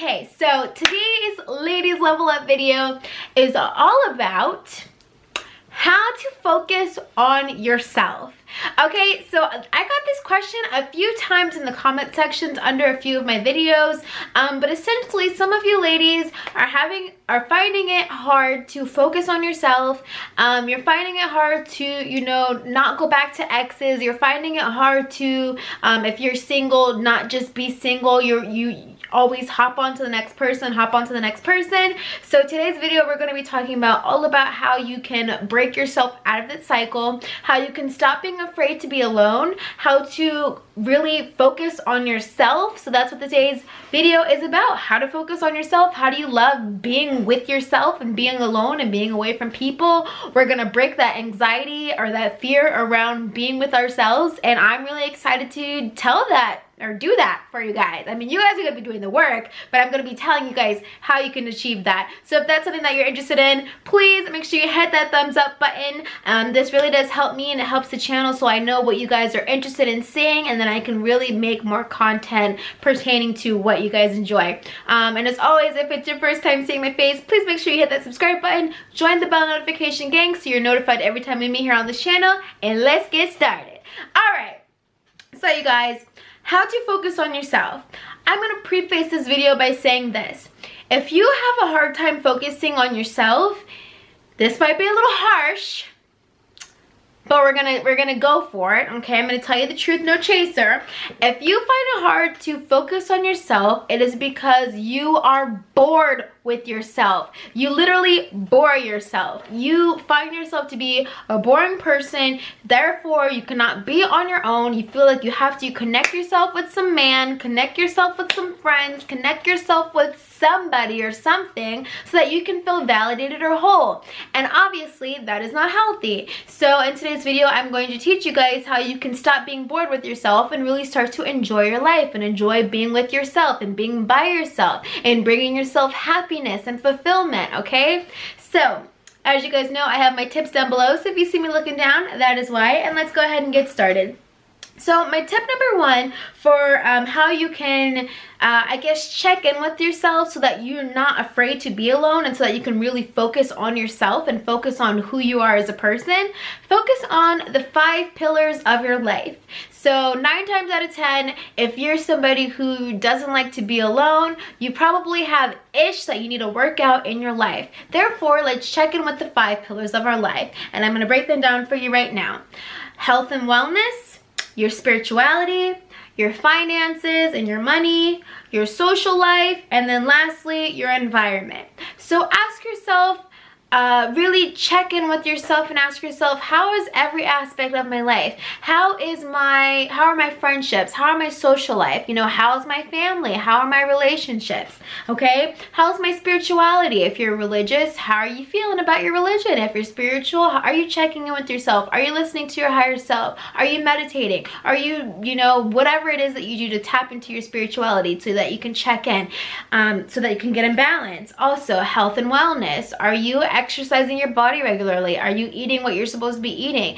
Okay, so today's ladies level up video is all about how to focus on yourself. Okay, so I got this question a few times in the comment sections under a few of my videos, but essentially some of you ladies are finding it hard to focus on yourself. You're finding it hard to, not go back to exes. You're finding it hard to, if you're single, not just be single. You always hop on to the next person. So today's video, we're going to be talking about all about how you can break yourself out of this cycle, how you can stop being afraid to be alone, how to really focus on yourself. So that's what today's video is about, how to focus on yourself. How do you love being with yourself and being alone and being away from people? We're going to break that anxiety or that fear around being with ourselves, and I'm really excited to tell that or do that for you guys. I mean, you guys are going to be doing the work, but I'm going to be telling you guys how you can achieve that. So if that's something that you're interested in, please make sure you hit that thumbs up button. This really does help me, and it helps the channel, so I know what you guys are interested in seeing, and then I can really make more content pertaining to what you guys enjoy. And as always, if it's your first time seeing my face, please make sure you hit that subscribe button, join the bell notification gang so you're notified every time we meet here on this channel, and let's get started. Alright, so you guys, how to focus on yourself. I'm going to preface this video by saying this. If you have a hard time focusing on yourself, this might be a little harsh, but we're gonna go for it, okay? I'm gonna tell you the truth, no chaser. If you find it hard to focus on yourself, it is because you are bored with yourself. You literally bore yourself. You find yourself to be a boring person, therefore you cannot be on your own. You feel like you have to connect yourself with some man, connect yourself with some friends, connect yourself with somebody or something so that you can feel validated or whole. And obviously that is not healthy. So in today's video, I'm going to teach you guys how you can stop being bored with yourself and really start to enjoy your life and enjoy being with yourself and being by yourself and bringing yourself happiness and fulfillment, okay? So as you guys know, I have my tips down below, so if you see me looking down, that is why. And let's go ahead and get started. So my tip number one for how you can, I guess, check in with yourself so that you're not afraid to be alone and so that you can really focus on yourself and focus on who you are as a person. Focus on the 5 pillars of your life. So 9 times out of 10, if you're somebody who doesn't like to be alone, you probably have ish that you need to work out in your life. Therefore, let's check in with the 5 pillars of our life. And I'm going to break them down for you right now. Health and wellness, your spirituality, your finances and your money, your social life, and then lastly, your environment. So ask yourself, really check in with yourself and ask yourself, how is every aspect of my life? How are my friendships? How are my social life? How's my family? How are my relationships? Okay? How's my spirituality? If you're religious, how are you feeling about your religion? If you're spiritual, are you checking in with yourself? Are you listening to your higher self? Are you meditating? Are you, whatever it is that you do to tap into your spirituality so that you can check in, so that you can get in balance. Also, health and wellness. Are you exercising your body regularly? Are you eating what you're supposed to be eating?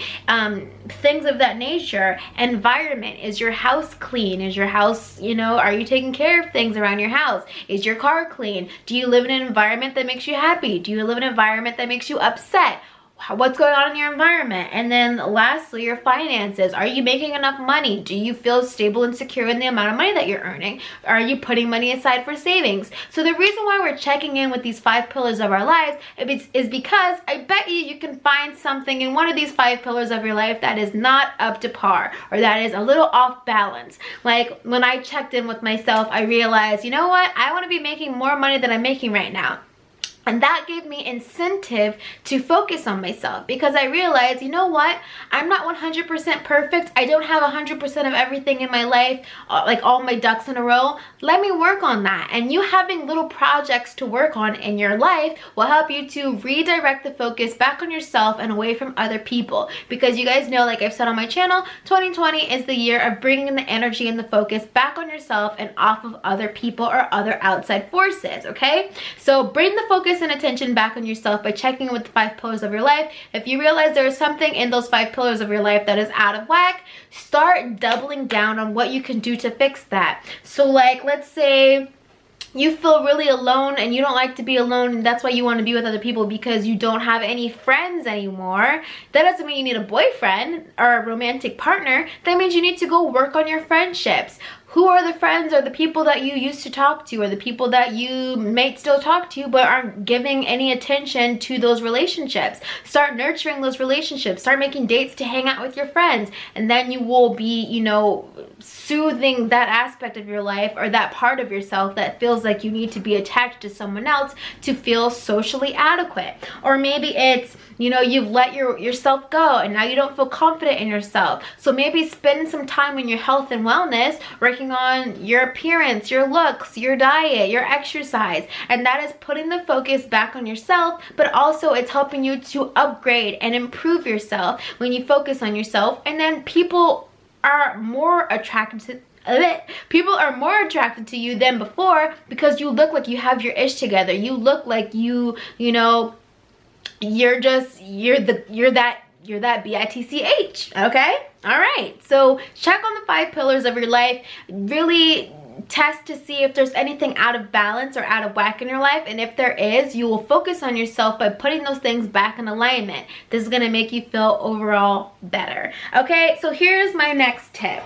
Things of that nature. Environment. Is your house clean? Is your house, are you taking care of things around your house? Is your car clean? Do you live in an environment that makes you happy? Do you live in an environment that makes you upset? What's going on in your environment? And then lastly, your finances. Are you making enough money? Do you feel stable and secure in the amount of money that you're earning? Are you putting money aside for savings? So the reason why we're checking in with these 5 pillars of our lives is because I bet you can find something in one of these 5 pillars of your life that is not up to par or that is a little off balance. Like when I checked in with myself, I realized, you know what? I want to be making more money than I'm making right now. And that gave me incentive to focus on myself because I realized, you know what? I'm not 100% perfect. I don't have 100% of everything in my life, like all my ducks in a row. Let me work on that. And you having little projects to work on in your life will help you to redirect the focus back on yourself and away from other people. Because you guys know, like I've said on my channel, 2020 is the year of bringing the energy and the focus back on yourself and off of other people or other outside forces, okay? So bring the focus and attention back on yourself by checking in with the 5 pillars of your life. If you realize there is something in those 5 pillars of your life that is out of whack, start doubling down on what you can do to fix that. So like, let's say you feel really alone and you don't like to be alone, and that's why you want to be with other people because you don't have any friends anymore. That doesn't mean you need a boyfriend or a romantic partner. That means you need to go work on your friendships. Who are the friends or the people that you used to talk to, or the people that you may still talk to but aren't giving any attention to those relationships? Start nurturing those relationships. Start making dates to hang out with your friends, and then you will be, you know, soothing that aspect of your life or that part of yourself that feels like you need to be attached to someone else to feel socially adequate. Or maybe it's, you know, you've let yourself go and now you don't feel confident in yourself. So maybe spend some time on your health and wellness, working on your appearance, your looks, your diet, your exercise. And that is putting the focus back on yourself, but also it's helping you to upgrade and improve yourself when you focus on yourself. And then people are more attracted to you than before because you look like you have your ish together. You look like you know, you're that bitch, okay? All right, so check on the 5 pillars of your life. Really test to see if there's anything out of balance or out of whack in your life, and if there is, you will focus on yourself by putting those things back in alignment. This is going to make you feel overall better. Okay, so here's my next tip.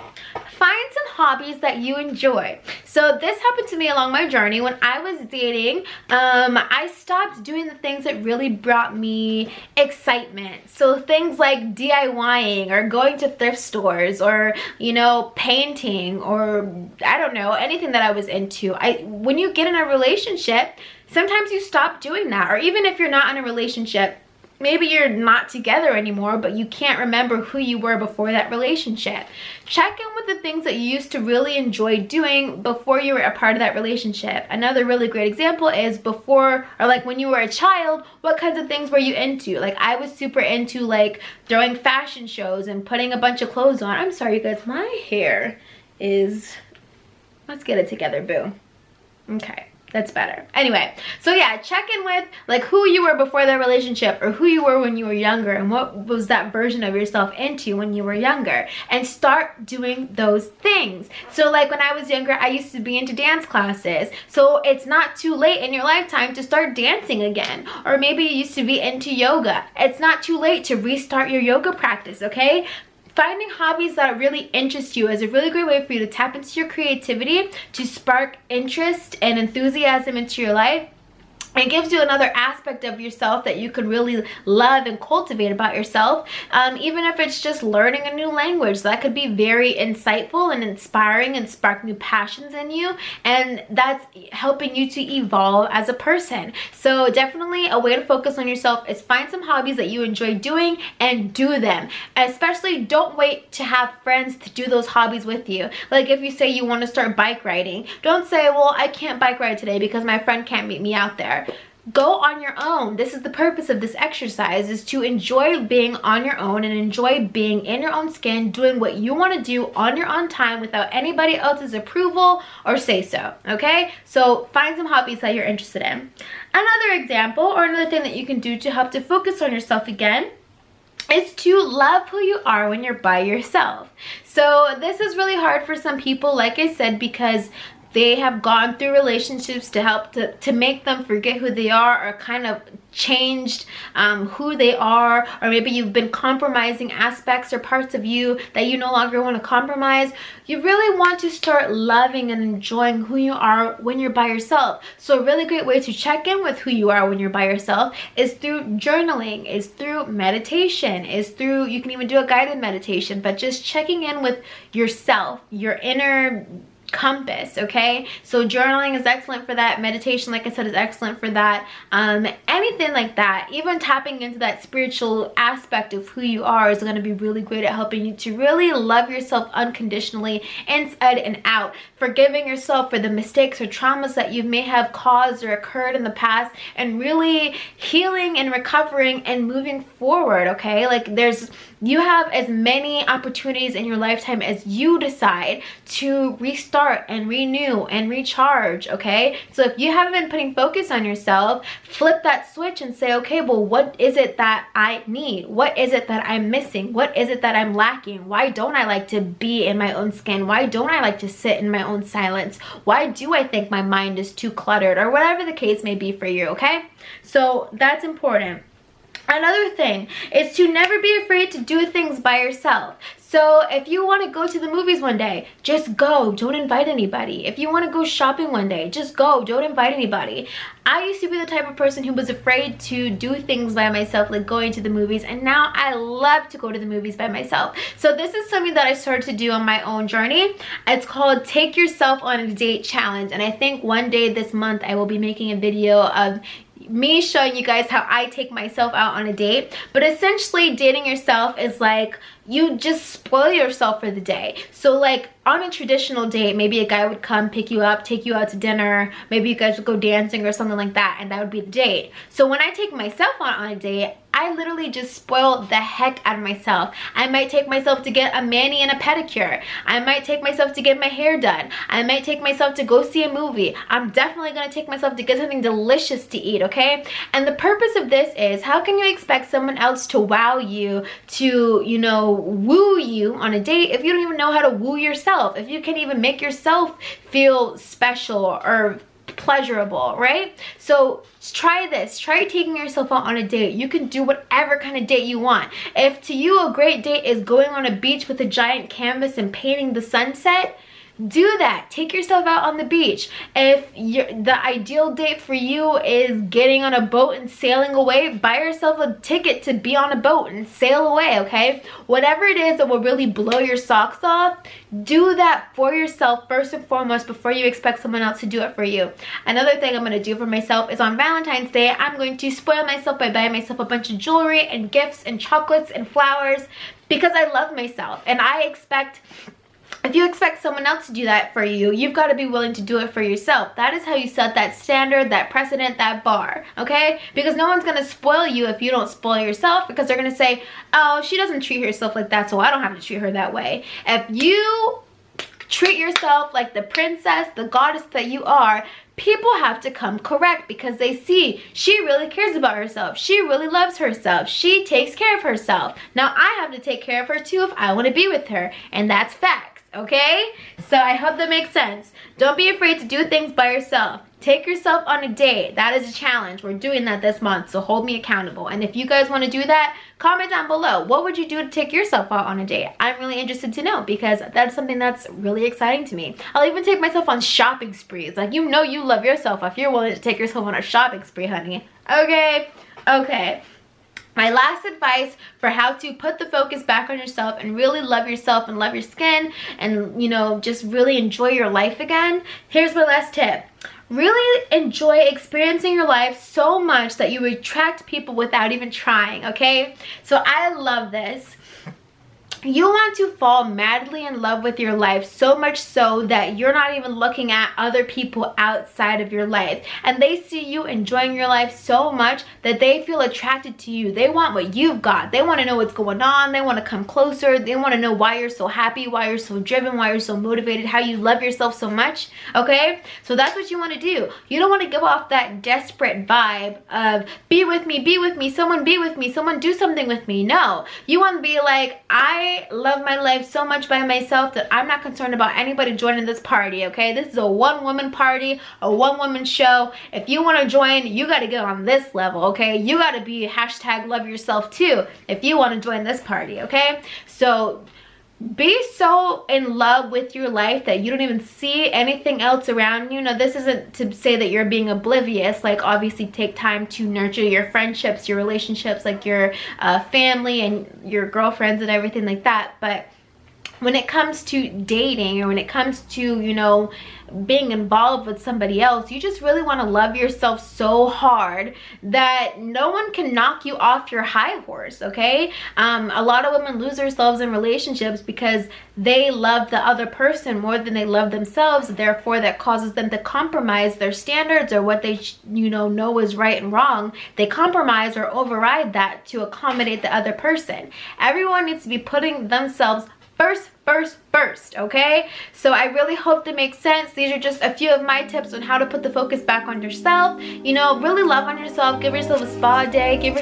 Find some hobbies that you enjoy. So this happened to me along my journey. When I was dating, I stopped doing the things that really brought me excitement. So things like DIYing or going to thrift stores or, you know, painting or, I don't know, anything that I was into. When you get in a relationship, sometimes you stop doing that. Or even if you're not in a relationship, maybe you're not together anymore, but you can't remember who you were before that relationship. Check in with the things that you used to really enjoy doing before you were a part of that relationship. Another really great example is before, or like when you were a child, what kinds of things were you into? Like I was super into like throwing fashion shows and putting a bunch of clothes on. I'm sorry you guys, my hair is, let's get it together, boo. Okay. That's better. Anyway, so yeah, check in with like who you were before that relationship, or who you were when you were younger, and what was that version of yourself into when you were younger, and start doing those things. So like when I was younger, I used to be into dance classes. So it's not too late in your lifetime to start dancing again. Or maybe you used to be into yoga. It's not too late to restart your yoga practice, okay? Finding hobbies that really interest you is a really great way for you to tap into your creativity, to spark interest and enthusiasm into your life. It gives you another aspect of yourself that you can really love and cultivate about yourself. Even if it's just learning a new language, that could be very insightful and inspiring and spark new passions in you. And that's helping you to evolve as a person. So definitely a way to focus on yourself is find some hobbies that you enjoy doing and do them. Especially don't wait to have friends to do those hobbies with you. Like if you say you want to start bike riding, don't say, well, I can't bike ride today because my friend can't meet me out there. Go on your own. This is the purpose of this exercise, is to enjoy being on your own and enjoy being in your own skin, doing what you want to do on your own time without anybody else's approval or say so, okay? So find some hobbies that you're interested in. Another example or another thing that you can do to help to focus on yourself again is to love who you are when you're by yourself. So this is really hard for some people, like I said, because they have gone through relationships to help to make them forget who they are, or kind of changed who they are, or maybe you've been compromising aspects or parts of you that you no longer want to compromise. You really want to start loving and enjoying who you are when you're by yourself. So a really great way to check in with who you are when you're by yourself is through journaling, is through meditation, is through, you can even do a guided meditation, but just checking in with yourself, your inner compass, okay? So journaling is excellent for that. Meditation, like I said, is excellent for that. Anything like that, even tapping into that spiritual aspect of who you are is going to be really great at helping you to really love yourself unconditionally, inside and out, forgiving yourself for the mistakes or traumas that you may have caused or occurred in the past, and really healing and recovering and moving forward, okay? Like you have as many opportunities in your lifetime as you decide to restart restart and renew and recharge, okay? So if you haven't been putting focus on yourself, flip that switch and say, okay, well, what is it that I need? What is it that I'm missing? What is it that I'm lacking? Why don't I like to be in my own skin? Why don't I like to sit in my own silence? Why do I think my mind is too cluttered? Or whatever the case may be for you, okay? So that's important. Another thing is to never be afraid to do things by yourself. So if you want to go to the movies one day, just go. Don't invite anybody. If you want to go shopping one day, just go. Don't invite anybody. I used to be the type of person who was afraid to do things by myself, like going to the movies, and now I love to go to the movies by myself. So this is something that I started to do on my own journey. It's called Take Yourself on a Date Challenge, and I think one day this month I will be making a video of me showing you guys how I take myself out on a date. But essentially, dating yourself is like you just spoil yourself for the day. So like on a traditional date, maybe a guy would come pick you up, take you out to dinner, maybe you guys would go dancing or something like that, and that would be the date. So when I take myself on a date, I literally just spoil the heck out of myself. I might take myself to get a mani and a pedicure. I might take myself to get my hair done. I might take myself to go see a movie. I'm definitely gonna take myself to get something delicious to eat, okay? And the purpose of this is, how can you expect someone else to wow you, to, you know, woo you on a date if you don't even know how to woo yourself, if you can't even make yourself feel special or pleasurable, right? So try this. Try taking yourself out on a date. You can do whatever kind of date you want. If to you a great date is going on a beach with a giant canvas and painting the sunset, do that. Take yourself out on the beach. If the ideal date for you is getting on a boat and sailing away, buy yourself a ticket to be on a boat and sail away, okay? Whatever it is that will really blow your socks off, do that for yourself first and foremost before you expect someone else to do it for you. Another thing I'm going to do for myself is on Valentine's Day, I'm going to spoil myself by buying myself a bunch of jewelry and gifts and chocolates and flowers, because I love myself. And I expect, if you expect someone else to do that for you, you've got to be willing to do it for yourself. That is how you set that standard, that precedent, that bar, okay? Because no one's going to spoil you if you don't spoil yourself, because they're going to say, oh, she doesn't treat herself like that, so I don't have to treat her that way. If you treat yourself like the princess, the goddess that you are, people have to come correct, because they see she really cares about herself. She really loves herself. She takes care of herself. Now I have to take care of her too if I want to be with her, and that's fact. Okay, so I hope that makes sense. Don't be afraid to do things by yourself. Take yourself on a date. That is a challenge. We're doing that this month, so hold me accountable. And if you guys want to do that, comment down below. What would you do to take yourself out on a date? I'm really interested to know, because that's something that's really exciting to me. I'll even take myself on shopping sprees. Like, you know you love yourself if you're willing to take yourself on a shopping spree, honey. Okay, okay. My last advice for how to put the focus back on yourself and really love yourself and love your skin and, you know, just really enjoy your life again. Here's my last tip. Really enjoy experiencing your life so much that you attract people without even trying, okay? So I love this. You want to fall madly in love with your life, so much so that you're not even looking at other people outside of your life, and they see you enjoying your life so much that they feel attracted to you. They want what you've got. They want to know what's going on. They want to come closer. They want to know why you're so happy, why you're so driven, why you're so motivated, how you love yourself so much, okay? So that's what you want to do. You don't want to give off that desperate vibe of be with me, someone be with me, someone do something with me. No, you want to be like, I love my life so much by myself that I'm not concerned about anybody joining this party, okay? This is a one-woman party, a one-woman show. If you want to join, you got to get on this level, okay? You got to be hashtag love yourself too if you want to join this party, okay? So be so in love with your life that you don't even see anything else around you. Now, this isn't to say that you're being oblivious. Like, obviously take time to nurture your friendships, your relationships, like your family and your girlfriends and everything like that. But when it comes to dating, or when it comes to, you know, being involved with somebody else, you just really want to love yourself so hard that no one can knock you off your high horse, okay? A lot of women lose themselves in relationships because they love the other person more than they love themselves. Therefore, that causes them to compromise their standards or what they, you know is right and wrong. They compromise or override that to accommodate the other person. Everyone needs to be putting themselves first first, okay? So I really hope that makes sense. These are just a few of my tips on how to put the focus back on yourself. You know, really love on yourself. Give yourself a spa day. Take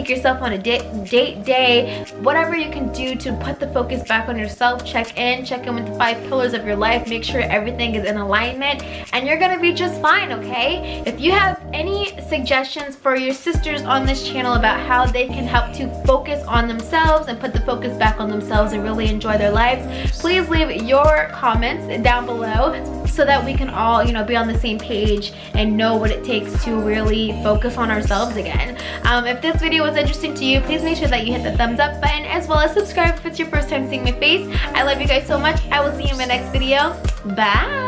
yourself on a date day. Whatever you can do to put the focus back on yourself. Check in with the 5 pillars of your life. Make sure everything is in alignment, and you're gonna be just fine, okay? If you have any suggestions for your sisters on this channel about how they can help to focus on themselves and put the focus back on themselves and really enjoy their lives, please leave your comments down below so that we can all, you know, be on the same page and know what it takes to really focus on ourselves again. If this video was interesting to you, please make sure that you hit the thumbs up button, as well as subscribe if it's your first time seeing my face. I love you guys so much. I will see you in my next video. Bye.